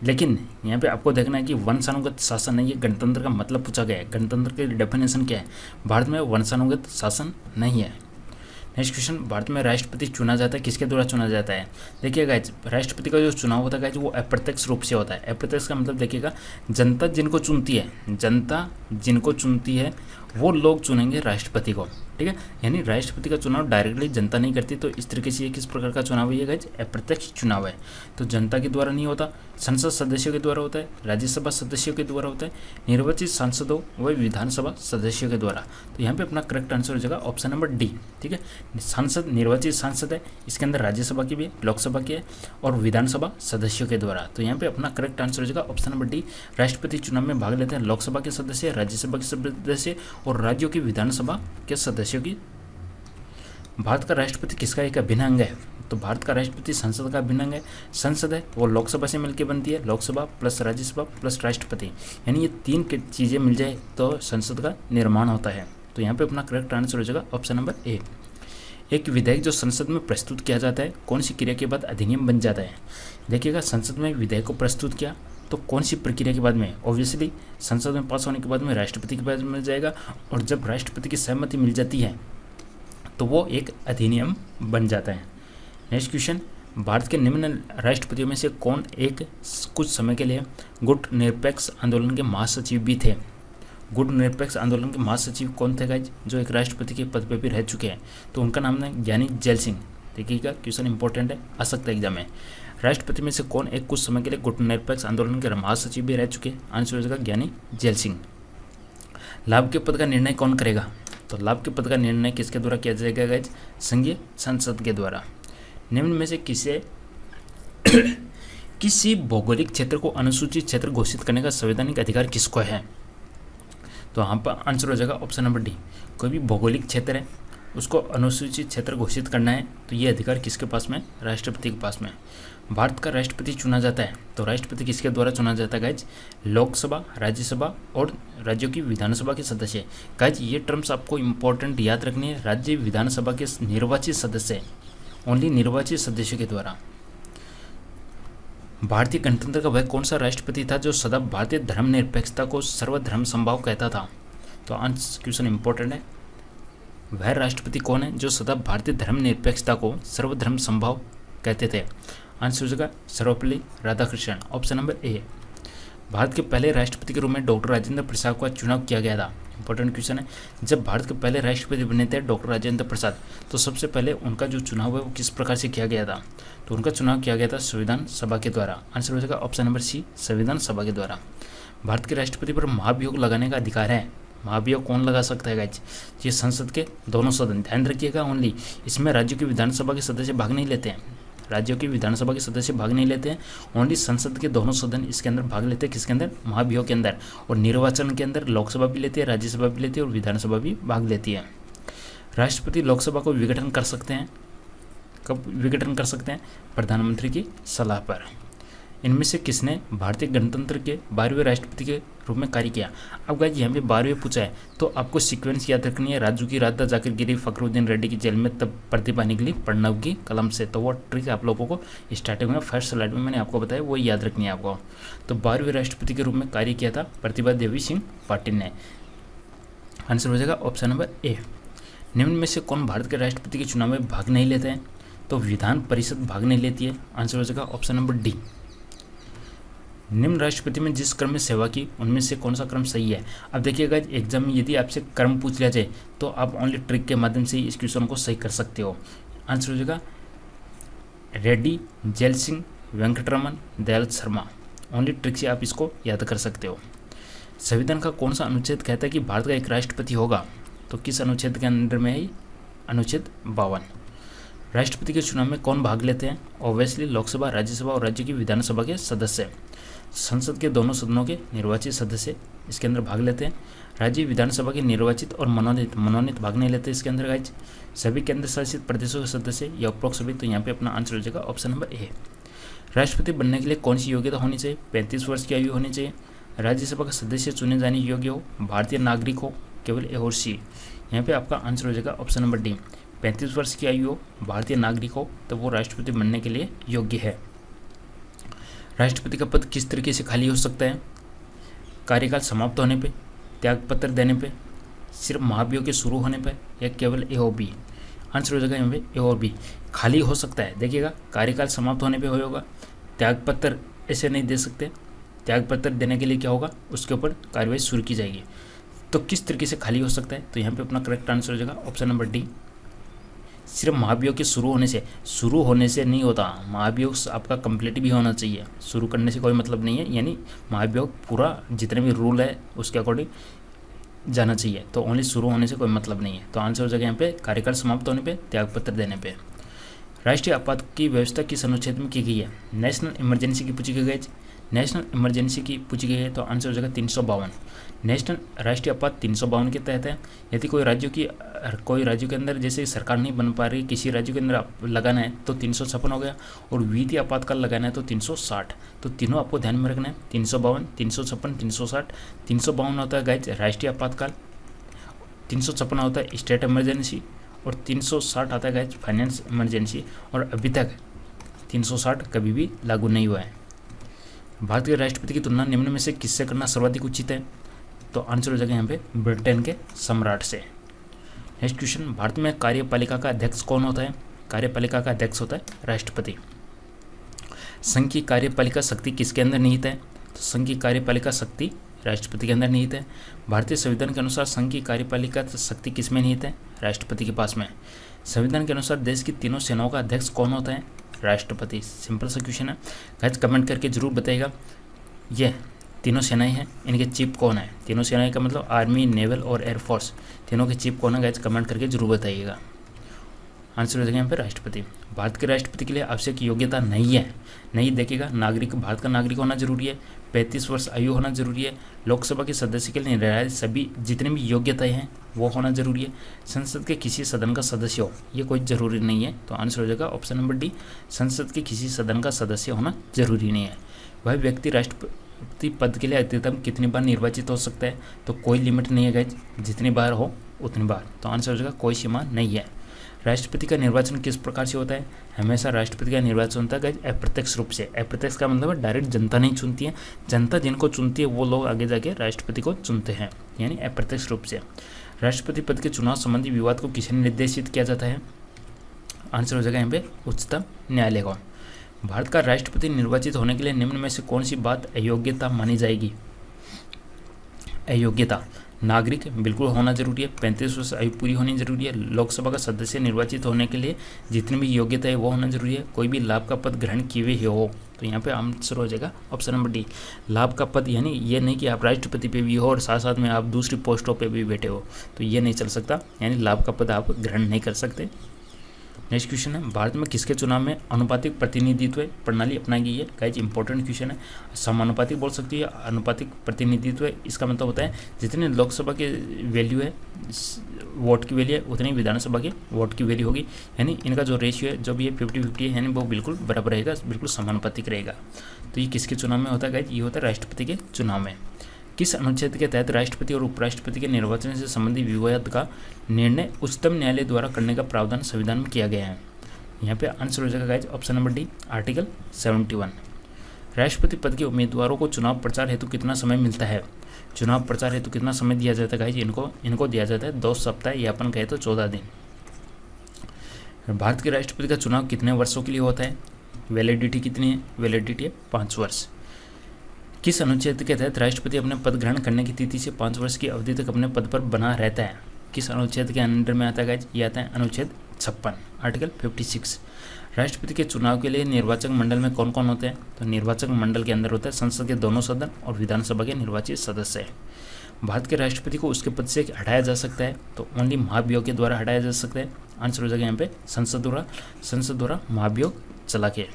लेकिन यहाँ पे आपको देखना है कि वंशानुगत शासन नहीं है। गणतंत्र का मतलब पूछा गया है, गणतंत्र की डेफिनेशन क्या है? भारत में वंशानुगत शासन नहीं है। नेक्स्ट क्वेश्चन, भारत में राष्ट्रपति चुना जाता है, किसके द्वारा चुना जाता है? देखिए गाइज, राष्ट्रपति का जो चुनाव होता है गाइज वो अप्रत्यक्ष रूप से होता है। अप्रत्यक्ष का मतलब देखिएगा, जनता जिनको चुनती है, जनता जिनको चुनती है वो लोग चुनेंगे राष्ट्रपति को। ठीक है, यानी राष्ट्रपति का चुनाव डायरेक्टली जनता नहीं करती। तो इस तरीके से ये किस प्रकार का चुनाव है गाइज? अप्रत्यक्ष चुनाव है। तो जनता के द्वारा नहीं होता, संसद सदस्यों के द्वारा होता है, राज्यसभा सदस्यों के द्वारा होता है, निर्वाचित सांसदों व विधानसभा सदस्यों के द्वारा। तो यहाँ पे अपना करेक्ट आंसर हो जाएगा ऑप्शन नंबर डी। ठीक है, सांसद निर्वाचित सांसद है, इसके अंदर राज्यसभा की भी है, लोकसभा की है और विधानसभा सदस्यों के द्वारा। तो यहाँ पे अपना करेक्ट आंसर हो जाएगा ऑप्शन नंबर डी। राष्ट्रपति चुनाव में भाग लेते हैं लोकसभा के सदस्य, राज्यसभा के सदस्य और राज्यों की विधानसभा के सदस्यों की। भारत का राष्ट्रपति किसका एक अभिन्न अंग है? तो भारत का राष्ट्रपति संसद का अभिन्न अंग है। संसद है वो लोकसभा से मिलकर बनती है, लोकसभा प्लस राज्यसभा प्लस राष्ट्रपति, यानी ये 3 चीज़ें मिल जाए तो संसद का निर्माण होता है। तो यहाँ पे अपना करेक्ट आंसर हो जाएगा ऑप्शन नंबर ए। एक विधेयक जो संसद में प्रस्तुत किया जाता है कौन सी क्रिया के बाद अधिनियम बन जाता है? देखिएगा, संसद में विधेयक को प्रस्तुत किया तो कौन सी प्रक्रिया के बाद में? ऑब्वियसली संसद में पास होने के बाद में राष्ट्रपति के पास मिल जाएगा, और जब राष्ट्रपति की सहमति मिल जाती है तो वो एक अधिनियम बन जाता है। नेक्स्ट क्वेश्चन, भारत के निम्न राष्ट्रपतियों में से कौन एक कुछ समय के लिए गुट निरपेक्ष आंदोलन के महासचिव भी थे? गुट निरपेक्ष आंदोलन के महासचिव कौन थे गाइज, जो एक राष्ट्रपति के पद पर भी रह चुके हैं? तो उनका नाम है ज्ञानी जैल सिंह। देखिएगा, क्वेश्चन इंपॉर्टेंट है, आ सकता है एग्जाम में। राष्ट्रपति में से कौन एक कुछ समय के लिए गुट निरपेक्ष आंदोलन के महासचिव भी रह चुके? आंसर हो जाएगा ज्ञानी जैल सिंह। लाभ के पद का निर्णय कौन करेगा? तो लाभ के पद का निर्णय किसके द्वारा किया जाएगा गाइज? संघीय संसद के द्वारा। निम्न में से किसी भौगोलिक क्षेत्र को अनुसूचित क्षेत्र घोषित करने का संवैधानिक अधिकार किसको है? तो यहाँ पर आंसर हो जाएगा ऑप्शन नंबर डी। कोई भी भौगोलिक क्षेत्र है उसको अनुसूचित क्षेत्र घोषित करना है तो ये अधिकार किसके पास में? राष्ट्रपति के पास में। भारत का राष्ट्रपति चुना जाता है तो राष्ट्रपति किसके द्वारा चुना जाता है गाइज? लोकसभा, राज्यसभा और राज्यों की विधानसभा के सदस्य। गाइज ये टर्म्स आपको इंपॉर्टेंट याद रखनी है। राज्य विधानसभा के निर्वाचित सदस्य, ओनली निर्वाचित सदस्यों के द्वारा। भारतीय गणतंत्र का वह कौन सा राष्ट्रपति था जो सदा भारतीय धर्मनिरपेक्षता को सर्वधर्म समभाव कहता था? तो आंसर क्वेश्चन इंपॉर्टेंट है। वह राष्ट्रपति कौन है जो सदा भारतीय धर्मनिरपेक्षता को सर्वधर्म समभाव कहते थे? आंसर हो जाएगा Sarvepalli Radhakrishnan, option number A. Bharat के पहले राष्ट्रपति के रूप में डॉक्टर राजेंद्र प्रसाद का चुनाव किया गया था। इंपॉर्टेंट क्वेश्चन है। जब भारत के पहले राष्ट्रपति बने थे डॉक्टर राजेंद्र प्रसाद, तो सबसे पहले उनका जो चुनाव है वो किस प्रकार से किया गया था? तो उनका चुनाव किया गया था संविधान सभा के द्वारा। आंसर हो जाएगा ऑप्शन नंबर सी, संविधान सभा के द्वारा। भारत के राष्ट्रपति पर महाभियोग लगाने का अधिकार है। महाभियोग कौन लगा सकता है गाइज? ये संसद के दोनों सदन, ध्यान रखिएगा ओनली। इसमें राज्यों की विधानसभा के सदस्य भाग नहीं लेते हैं, राज्यों की विधानसभा के सदस्य भाग नहीं लेते हैं, ओनली संसद के दोनों सदन इसके अंदर भाग लेते हैं। किसके अंदर? महाभियोग के अंदर। और निर्वाचन के अंदर लोकसभा भी लेती है, राज्यसभा भी लेती है और विधानसभा भी भाग लेती है। राष्ट्रपति लोकसभा को विघटन कर सकते हैं। कब विघटन कर सकते हैं? प्रधानमंत्री की सलाह पर। इनमें से किसने भारतीय गणतंत्र के 12वें राष्ट्रपति के रूप में कार्य किया? अब गाइस यहाँ पे 12वें पूछा है तो आपको सीक्वेंस याद रखनी है। राजू की राधा जाकर गिरी फखरुद्दीन रेड्डी की जेल में तब प्रतिभा निकली प्रणव की कलम से। तो वो ट्रिक आप लोगों को स्टार्टिंग में फर्स्ट स्लाइड में मैंने आपको बताया, वो याद रखनी है आपको। तो 12वें राष्ट्रपति के रूप में कार्य किया था प्रतिभा देवी सिंह पाटिल ने। आंसर हो जाएगा ऑप्शन नंबर ए। निम्न में से कौन भारत के राष्ट्रपति के चुनाव में भाग नहीं लेते हैं? तो विधान परिषद भाग नहीं लेती है। आंसर हो जाएगा ऑप्शन नंबर डी। निम्न राष्ट्रपति में जिस क्रम में सेवा की उनमें से कौन सा क्रम सही है? अब देखिएगा एग्जाम में यदि आपसे क्रम पूछ लिया जाए तो आप ओनली ट्रिक के माध्यम से ही इस क्वेश्चन को सही कर सकते हो। आंसर हो जाएगा Reddy, gel Singh, Venkataraman, Dayal Sharma. Only trick से आप इसको याद कर सकते हो। संविधान का कौन सा अनुच्छेद कहता है कि भारत का एक राष्ट्रपति होगा? तो किस अनुच्छेद के अंदर में है? अनुच्छेद 52। राष्ट्रपति के चुनाव में कौन भाग लेते हैं? ऑब्वियसली लोकसभा, राज्यसभा और राज्य की विधानसभा के सदस्य। संसद के दोनों सदनों के निर्वाचित सदस्य इसके अंदर भाग लेते हैं। राज्य विधानसभा के निर्वाचित और मनोनीत भाग नहीं लेते इसके अंदर गाइज। सभी केंद्र शासित प्रदेशों के सदस्य या उपरोक्त सभी। तो यहाँ पे अपना आंसर हो जाएगा ऑप्शन नंबर ए। राष्ट्रपति बनने के लिए कौन सी योग्यता होनी चाहिए? 35 वर्ष की आयु होनी चाहिए। राज्यसभा का सदस्य चुने जाने योग्य हो, भारतीय नागरिक हो, केवल ए और सी। यहाँ पे आपका आंसर हो जाएगा ऑप्शन नंबर डी। 35 वर्ष की आयु हो, भारतीय नागरिक हो, तो वो राष्ट्रपति बनने के लिए योग्य है। राष्ट्रपति का पद किस तरीके से खाली हो सकता है? कार्यकाल समाप्त होने पे, त्यागपत्र देने पे, सिर्फ महाभियोग के शुरू होने पे, या केवल ए और बी। आंसर हो जाएगा यहाँ पे ए और बी। खाली हो सकता है, देखिएगा कार्यकाल समाप्त होने पे होगा। त्यागपत्र ऐसे नहीं दे सकते, त्यागपत्र देने के लिए क्या होगा? उसके ऊपर कार्रवाई शुरू की जाएगी। तो किस तरीके से खाली हो सकता है? तो यहाँ पे अपना करेक्ट आंसर हो जाएगा ऑप्शन नंबर डी। सिर्फ महाभियोग के शुरू होने से नहीं होता, महाभियोग आपका कंप्लीट भी होना चाहिए। शुरू करने से कोई मतलब नहीं है, यानी महाभियोग पूरा जितने भी रूल है उसके अकॉर्डिंग जाना चाहिए। तो ओनली शुरू होने से कोई मतलब नहीं है। तो आंसर हो जाएगा यहाँ पे कार्यकाल समाप्त होने पे, त्यागपत्र देने पे। राष्ट्रीय आपात की व्यवस्था किस अनुच्छेद में की गई है? नेशनल इमरजेंसी की पूछी गई है। नेशनल इमरजेंसी की पूछी गई है तो आंसर हो जाएगा 352। नेशनल राष्ट्रीय आपात 352 के तहत है। यदि कोई राज्यों के अंदर जैसे सरकार नहीं बन पा रही, किसी राज्य के अंदर लगाना है तो 356 हो गया, और वित्तीय आपातकाल लगाना है तो 360। तो तीनों आपको ध्यान में रखना है, 352, 356, 360। 352 होता है गाइज राष्ट्रीय आपातकाल, 356 होता है स्टेट इमरजेंसी, और 360 आता है गाइज फाइनेंस इमरजेंसी। और अभी तक 360 कभी भी लागू नहीं हुआ है। भारत के राष्ट्रपति की तुलना निम्न में से किससे करना सर्वाधिक उचित है? तो आंसर हो जाएगा यहाँ पे ब्रिटेन के सम्राट से। नेक्स्ट क्वेश्चन, भारत में कार्यपालिका का अध्यक्ष कौन होता है? कार्यपालिका का अध्यक्ष होता है राष्ट्रपति। संघ की कार्यपालिका शक्ति किसके अंदर निहित है? तो संघ की कार्यपालिका शक्ति राष्ट्रपति के अंदर निहित है। भारतीय संविधान के अनुसार संघ की कार्यपालिका शक्ति किस में निहित है? राष्ट्रपति के पास में। संविधान के अनुसार देश की तीनों सेनाओं का अध्यक्ष कौन होता है? राष्ट्रपति। सिंपल सा क्वेश्चन है गाइस, कमेंट करके जरूर बताइएगा। ये तीनों सेनाएं हैं, इनके चीफ कौन है? तीनों सेनाएं का मतलब आर्मी, नेवल और एयरफोर्स, तीनों के चीफ कौन है गाइस? कमेंट करके जरूर बताइएगा। आंसर हो जाएगा यहाँ पे राष्ट्रपति। भारत के राष्ट्रपति के लिए आवश्यक योग्यता नहीं है, नहीं देखिएगा। नागरिक, भारत का नागरिक होना जरूरी है, 35 वर्ष आयु होना जरूरी है, लोकसभा के सदस्य के लिए निर्धारित सभी जितनी भी योग्यताएं हैं वो होना जरूरी है, संसद के किसी सदन का सदस्य हो, ये कोई ज़रूरी नहीं है। तो आंसर हो जाएगा ऑप्शन नंबर डी, संसद के किसी सदन का सदस्य होना जरूरी नहीं है। वह व्यक्ति राष्ट्रपति पद के लिए अधिकतम कितनी बार निर्वाचित हो सकता है? तो कोई लिमिट नहीं है गाइज, जितनी बार हो उतनी बार। तो आंसर हो जाएगा कोई सीमा नहीं है। राष्ट्रपति का निर्वाचन किस प्रकार से होता है? हमेशा राष्ट्रपति का निर्वाचन होता है गाइज अप्रत्यक्ष रूप से। अप्रत्यक्ष का मतलब है डायरेक्ट जनता नहीं चुनती है, जनता जिनको चुनती है वो लोग आगे जाके राष्ट्रपति को चुनते हैं, यानी अप्रत्यक्ष रूप से। राष्ट्रपति पद के चुनाव संबंधी विवाद को किसे निर्देशित किया जाता है? आंसर हो जाएगा यहाँ पे उच्चतम न्यायालय को। भारत का राष्ट्रपति निर्वाचित होने के लिए निम्न में से कौन सी बात अयोग्यता मानी जाएगी? अयोग्यता, नागरिक बिल्कुल होना जरूरी है, 35 वर्ष आयु पूरी होनी जरूरी है, लोकसभा का सदस्य निर्वाचित होने के लिए जितनी भी योग्यता है वो होना जरूरी है, कोई भी लाभ का पद ग्रहण किए हुए हो। तो यहाँ पे आंसर हो जाएगा ऑप्शन नंबर डी, लाभ का पद, यानी ये नहीं कि आप राष्ट्रपति पे भी हो और साथ साथ में आप दूसरी पोस्टों पे भी बैठे हो, तो ये नहीं चल सकता, यानी लाभ का पद आप ग्रहण नहीं कर सकते। नेक्स्ट क्वेश्चन है, भारत में किसके चुनाव में अनुपातिक प्रतिनिधित्व प्रणाली अपनाई गई है? गाइज इंपॉर्टेंट क्वेश्चन है। समानुपातिक बोल सकती है, अनुपातिक प्रतिनिधित्व, इसका मतलब होता है जितने लोकसभा के वैल्यू है, वोट की वैल्यू है, उतनी विधानसभा के वोट की वैल्यू होगी, यानी इनका जो रेशियो है जो भी है 50-50 है, यानी वो बिल्कुल बराबर रहेगा, बिल्कुल समानुपातिक रहेगा। तो ये किसके चुनाव में होता है गाइज? ये होता है राष्ट्रपति के चुनाव में। किस अनुच्छेद के तहत राष्ट्रपति और उपराष्ट्रपति के निर्वाचन से संबंधित विवाद का निर्णय उच्चतम न्यायालय द्वारा करने का प्रावधान संविधान में किया गया है? यहाँ पे आंसर हो जाएगा guys option number D, article 71। राष्ट्रपति पद के उम्मीदवारों को चुनाव प्रचार हेतु कितना समय मिलता है? चुनाव प्रचार हेतु कितना समय दिया जाता है गाइज? इनको दिया जाता है 2 सप्ताह या अपन कहे तो 14 दिन। भारत के राष्ट्रपति का चुनाव कितने वर्षों के लिए होता है? वैलिडिटी कितनी है? वैलिडिटी है 5 वर्ष। किस अनुच्छेद के तहत राष्ट्रपति अपने पद ग्रहण करने की तिथि से 5 वर्ष की अवधि तक अपने पद पर बना रहता है? किस अनुच्छेद के अंडर में आता है गाइज? ये आता है अनुच्छेद 56, आर्टिकल 56। राष्ट्रपति के चुनाव के लिए निर्वाचक मंडल में कौन कौन होते हैं? तो निर्वाचक मंडल के अंदर होता है संसद के दोनों सदन और विधानसभा के निर्वाचित सदस्य। भारत के राष्ट्रपति को उसके पद से हटाया जा सकता है, तो ओनली महाभियोग के द्वारा हटाया जा सकता है। आंसर हो जाएगा यहाँ पे संसद द्वारा महाभियोग चला के।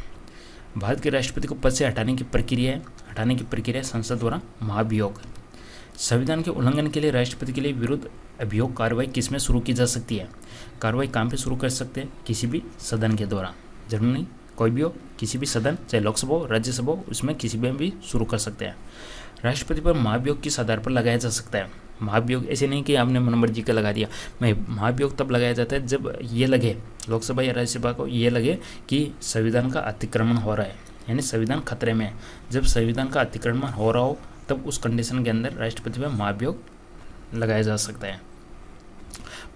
भारत के राष्ट्रपति को पद से हटाने की प्रक्रिया संसद द्वारा महाभियोग। संविधान के उल्लंघन के लिए राष्ट्रपति के लिए विरुद्ध अभियोग कार्रवाई किसमें शुरू की जा सकती है? कार्रवाई कहाँ पे शुरू कर सकते हैं? किसी भी सदन के द्वारा, जरूर नहीं कोई भी हो, किसी भी सदन, चाहे लोकसभा हो, राज्यसभा हो, उसमें किसी में भी शुरू कर सकते हैं। राष्ट्रपति पर महाभियोग किस आधार पर लगाया जा सकता है? महाभियोग ऐसे नहीं कि आपने मन मर्जी का लगा दिया, महाभियोग तब लगाया जाता है जब ये लगे, लोकसभा या राज्यसभा को ये लगे कि संविधान का अतिक्रमण हो रहा है, यानी संविधान खतरे में है। जब संविधान का अतिक्रमण हो रहा हो तब उस कंडीशन के अंदर राष्ट्रपति पर महाभियोग लगाया जा सकता है।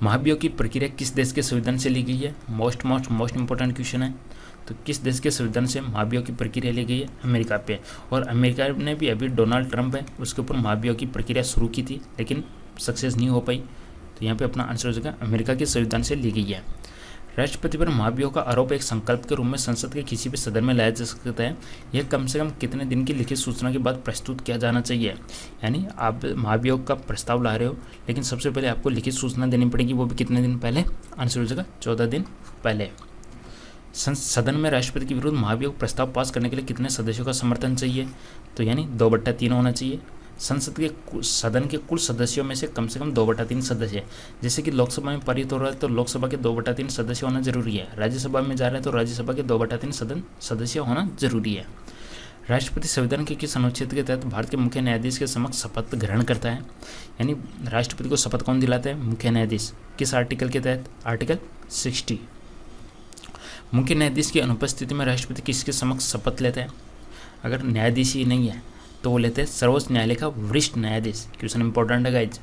महाभियोग की प्रक्रिया किस देश के संविधान से ली गई है? मोस्ट इंपॉर्टेंट क्वेश्चन है। तो किस देश के संविधान से महाभियोग की प्रक्रिया ली गई है? अमेरिका पे। और अमेरिका ने भी अभी डोनाल्ड ट्रंप है उसके ऊपर महाभियोग की प्रक्रिया शुरू की थी, लेकिन सक्सेस नहीं हो पाई। तो यहाँ पे अपना आंसर हो जाएगा अमेरिका के संविधान से ली गई है। राष्ट्रपति पर महाभियोग का आरोप एक संकल्प के रूप में संसद के किसी भी सदन में लाया जा सकता है। यह कम से कम कितने दिन की लिखित सूचना के बाद प्रस्तुत किया जाना चाहिए? यानी आप महाभियोग का प्रस्ताव ला रहे हो, लेकिन सबसे पहले आपको लिखित सूचना देनी पड़ेगी, वो भी कितने दिन पहले? आंसर हो जाएगा 14 दिन पहले। सदन में राष्ट्रपति के विरुद्ध महाभियोग प्रस्ताव पास करने के लिए कितने सदस्यों का समर्थन चाहिए? तो यानी 2/3 होना चाहिए। सदन के कुल सदस्यों में से कम 2/3 सदस्य, जैसे कि लोकसभा में पारित हो रहा है तो लोकसभा के 2/3 सदस्य होना जरूरी है, राज्यसभा में जा रहे हैं तो राज्यसभा के 2/3 सदस्य होना जरूरी है। राष्ट्रपति संविधान के किस अनुच्छेद के तहत भारत के मुख्य न्यायाधीश के समक्ष शपथ ग्रहण करता है? यानी राष्ट्रपति को शपथ कौन दिलाता है? मुख्य न्यायाधीश। किस आर्टिकल के तहत? आर्टिकल 60। मुख्य न्यायाधीश की अनुपस्थिति में राष्ट्रपति किसके समक्ष शपथ लेते हैं? अगर न्यायाधीश ही नहीं है तो वो लेते हैं सर्वोच्च न्यायालय का वरिष्ठ न्यायाधीश। क्वेश्चन इंपॉर्टेंट है गाइज।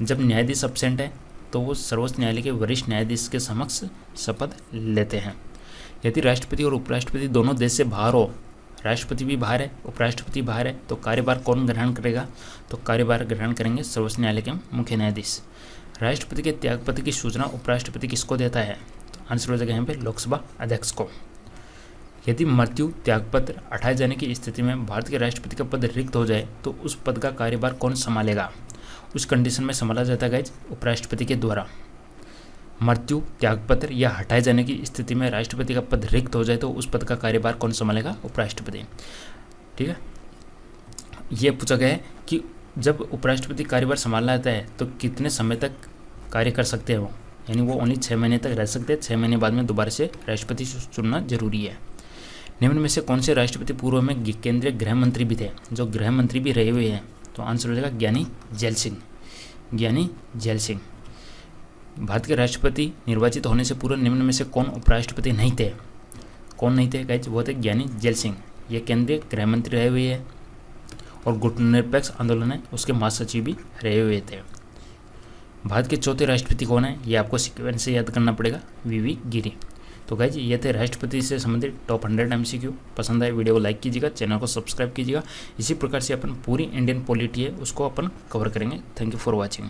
जब न्यायाधीश एब्सेंट है तो वो सर्वोच्च न्यायालय के वरिष्ठ न्यायाधीश के समक्ष शपथ लेते हैं। यदि राष्ट्रपति और उपराष्ट्रपति दोनों देश से बाहर हो, राष्ट्रपति भी बाहर है, उपराष्ट्रपति बाहर है, तो कार्यभार कौन ग्रहण करेगा? तो कार्यभार ग्रहण करेंगे सर्वोच्च न्यायालय के मुख्य न्यायाधीश। राष्ट्रपति के त्यागपत्र की सूचना उपराष्ट्रपति किसको देता है? तो आंसर हो जाएगा यहाँ पे लोकसभा अध्यक्ष को। यदि मृत्यु त्यागपत्र हटाए जाने की स्थिति में भारत के राष्ट्रपति का पद रिक्त हो जाए तो उस पद का कार्यभार कौन संभालेगा? उस कंडीशन में संभाला जाता है गाइज उपराष्ट्रपति के द्वारा। मृत्यु त्यागपत्र या हटाए जाने की स्थिति में राष्ट्रपति का पद रिक्त हो जाए तो उस पद का कार्यभार कौन संभालेगा? उपराष्ट्रपति। ठीक है, ये पूछा गया है कि जब उपराष्ट्रपति कार्यभार संभालना आता है तो कितने समय तक कार्य कर सकते हैं वो? यानी वो ओनली 6 महीने तक रह सकते हैं, 6 महीने बाद में दोबारा से राष्ट्रपति चुनना जरूरी है। निम्न में से कौन से राष्ट्रपति पूर्व में केंद्रीय गृह मंत्री भी थे, जो गृह मंत्री भी रहे हुए हैं? तो आंसर हो जाएगा ज्ञानी जैल सिंह। भारत के राष्ट्रपति निर्वाचित होने से पूर्व निम्न में से कौन उपराष्ट्रपति नहीं थे? कौन नहीं थे गाइज? वो थे ज्ञानी जैल सिंह। ये केंद्रीय गृह मंत्री रहे हुए हैं और गुटनिरपेक्ष आंदोलन है उसके महासचिव भी रहे हुए थे। भारत के चौथे राष्ट्रपति कौन है? ये आपको सीक्वेंस से याद करना पड़ेगा, वीवी गिरी। तो गाइज ये थे राष्ट्रपति से संबंधित टॉप 100 MCQ। पसंद आए वीडियो को लाइक कीजिएगा, चैनल को सब्सक्राइब कीजिएगा। इसी प्रकार से अपन पूरी इंडियन पॉलिटी है उसको अपन कवर करेंगे। Thank you for watching.